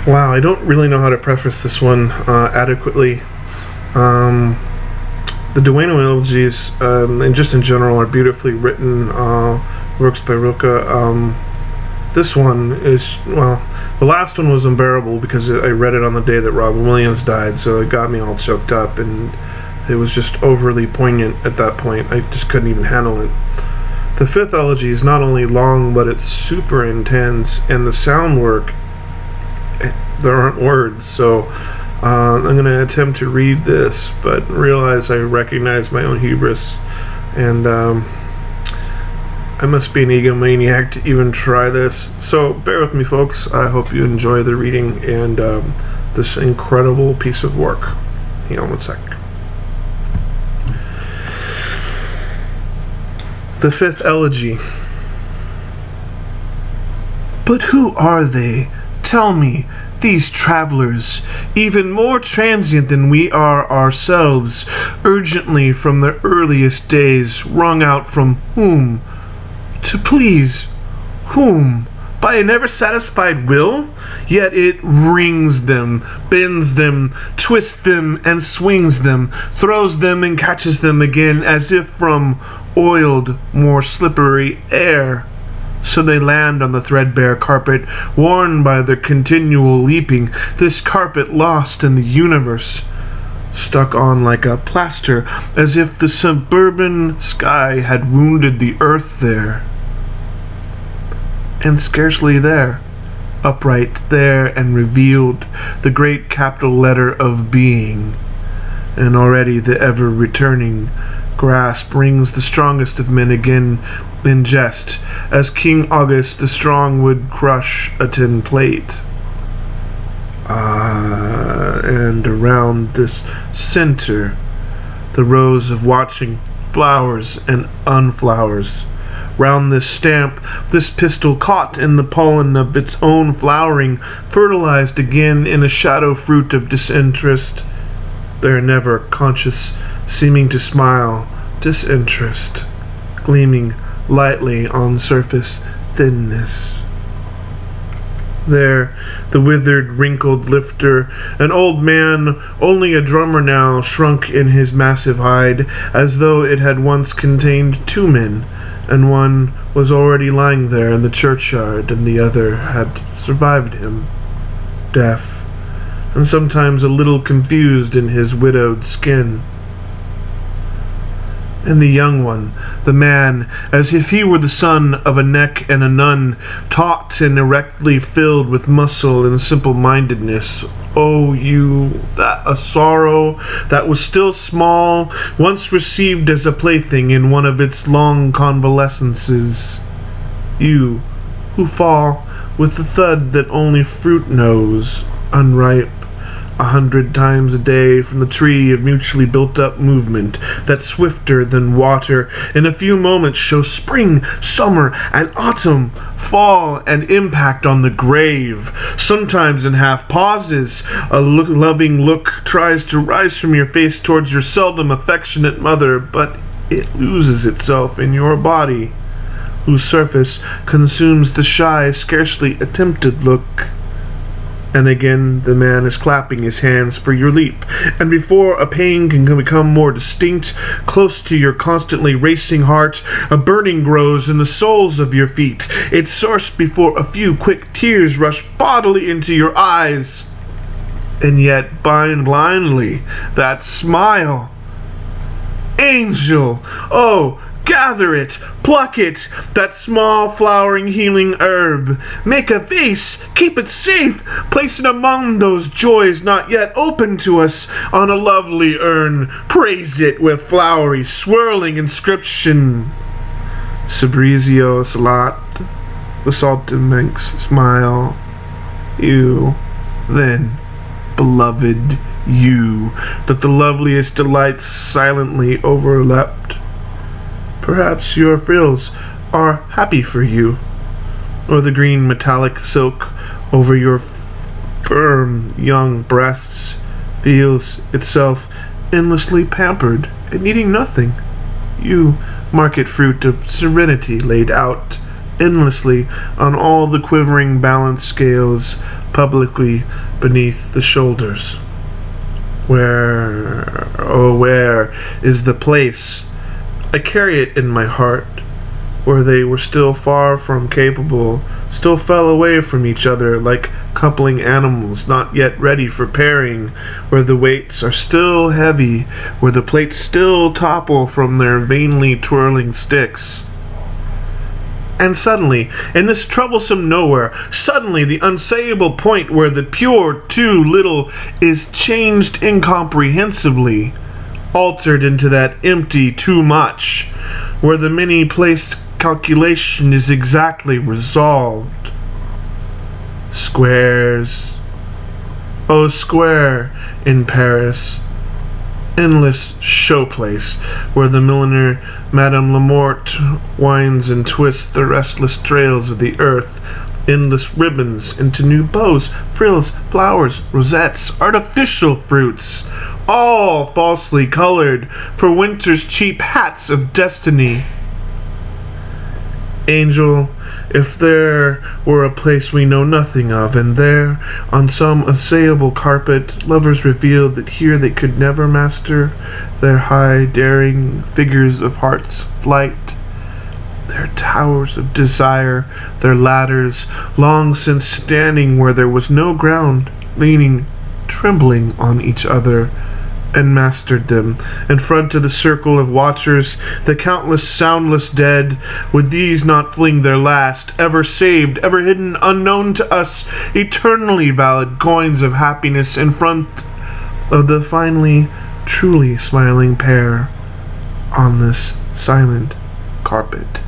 Wow, I don't really know how to preface this one adequately. The Duino Elegies, and just in general, are beautifully written works by Rilke. This one is, well, the last one was unbearable because I read it on the day that Robin Williams died, so it got me all choked up, and it was just overly poignant at that point. I just couldn't even handle it. The fifth elegy is not only long, but it's super intense, and the sound work, there aren't words, so I'm going to attempt to read this, but realize I recognize my own hubris, and I must be an egomaniac to even try this, so bear with me, folks. I hope you enjoy the reading and this incredible piece of work. Hang on one sec. The fifth elegy. But who are they? Tell me, these travelers, even more transient than we are ourselves, urgently from their earliest days, wrung out from whom? To please whom? By a never satisfied will? Yet it wrings them, bends them, twists them, and swings them, throws them and catches them again, as if from oiled, more slippery air. So they land on the threadbare carpet, worn by their continual leaping, this carpet lost in the universe, stuck on like a plaster, as if the suburban sky had wounded the earth there. And scarcely there, upright there and revealed, the great capital letter of being, and already the ever-returning grasp rings the strongest of men again in jest, as King August the strong would crush a tin plate. And around this center, the rows of watching flowers and unflowers. Round this stamp, this pistil caught in the pollen of its own flowering, fertilized again in a shadow fruit of disinterest. There never conscious, seeming to smile, disinterest, gleaming lightly on surface thinness. There, the withered, wrinkled lifter, an old man, only a drummer now, shrunk in his massive hide, as though it had once contained two men, and one was already lying there in the churchyard, and the other had survived him, deaf, and sometimes a little confused in his widowed skin. And the young one, the man, as if he were the son of a neck and a nun, taut and erectly filled with muscle and simple-mindedness. Oh, you, that a sorrow that was still small, once received as a plaything in one of its long convalescences. You, who fall with the thud that only fruit knows, unripe, 100 times a day from the tree of mutually built-up movement that swifter than water in a few moments shows spring, summer, and autumn, fall, and impact on the grave. Sometimes in half pauses, a loving look tries to rise from your face towards your seldom affectionate mother, but it loses itself in your body, whose surface consumes the shy, scarcely attempted look. And again the man is clapping his hands for your leap, and before a pain can become more distinct, close to your constantly racing heart, a burning grows in the soles of your feet, its source before a few quick tears rush bodily into your eyes. And yet, blindly, that smile. Angel! Oh, gather it, pluck it, that small flowering healing herb. Make a vase, keep it safe, place it among those joys not yet open to us on a lovely urn. Praise it with flowery, swirling inscription. Subrizio salat, the saltimbanks smile. You, then, beloved, you, that the loveliest delights silently overleapt. Perhaps your frills are happy for you, or the green metallic silk over your firm young breasts feels itself endlessly pampered and needing nothing. You, market fruit of serenity laid out, endlessly on all the quivering balance scales publicly beneath the shoulders. Where, oh where is the place? I carry it in my heart, where they were still far from capable, still fell away from each other like coupling animals not yet ready for pairing, where the weights are still heavy, where the plates still topple from their vainly twirling sticks. And suddenly, in this troublesome nowhere, suddenly the unsayable point where the pure too little is changed incomprehensibly, altered into that empty too much, where the many-placed calculation is exactly resolved. Squares, oh square in Paris, endless showplace where the milliner Madame Lamorte winds and twists the restless trails of the earth, endless ribbons into new bows, frills, flowers, rosettes, artificial fruits, all falsely colored for winter's cheap hats of destiny. Angel, if there were a place we know nothing of, and there, on some unsayable carpet, lovers revealed that here they could never master their high, daring figures of heart's flight, their towers of desire, their ladders, long since standing where there was no ground, leaning, trembling on each other, and mastered them. In front of the circle of watchers, the countless soundless dead, would these not fling their last, ever saved, ever hidden, unknown to us, eternally valid coins of happiness in front of the finally, truly smiling pair on this silent carpet?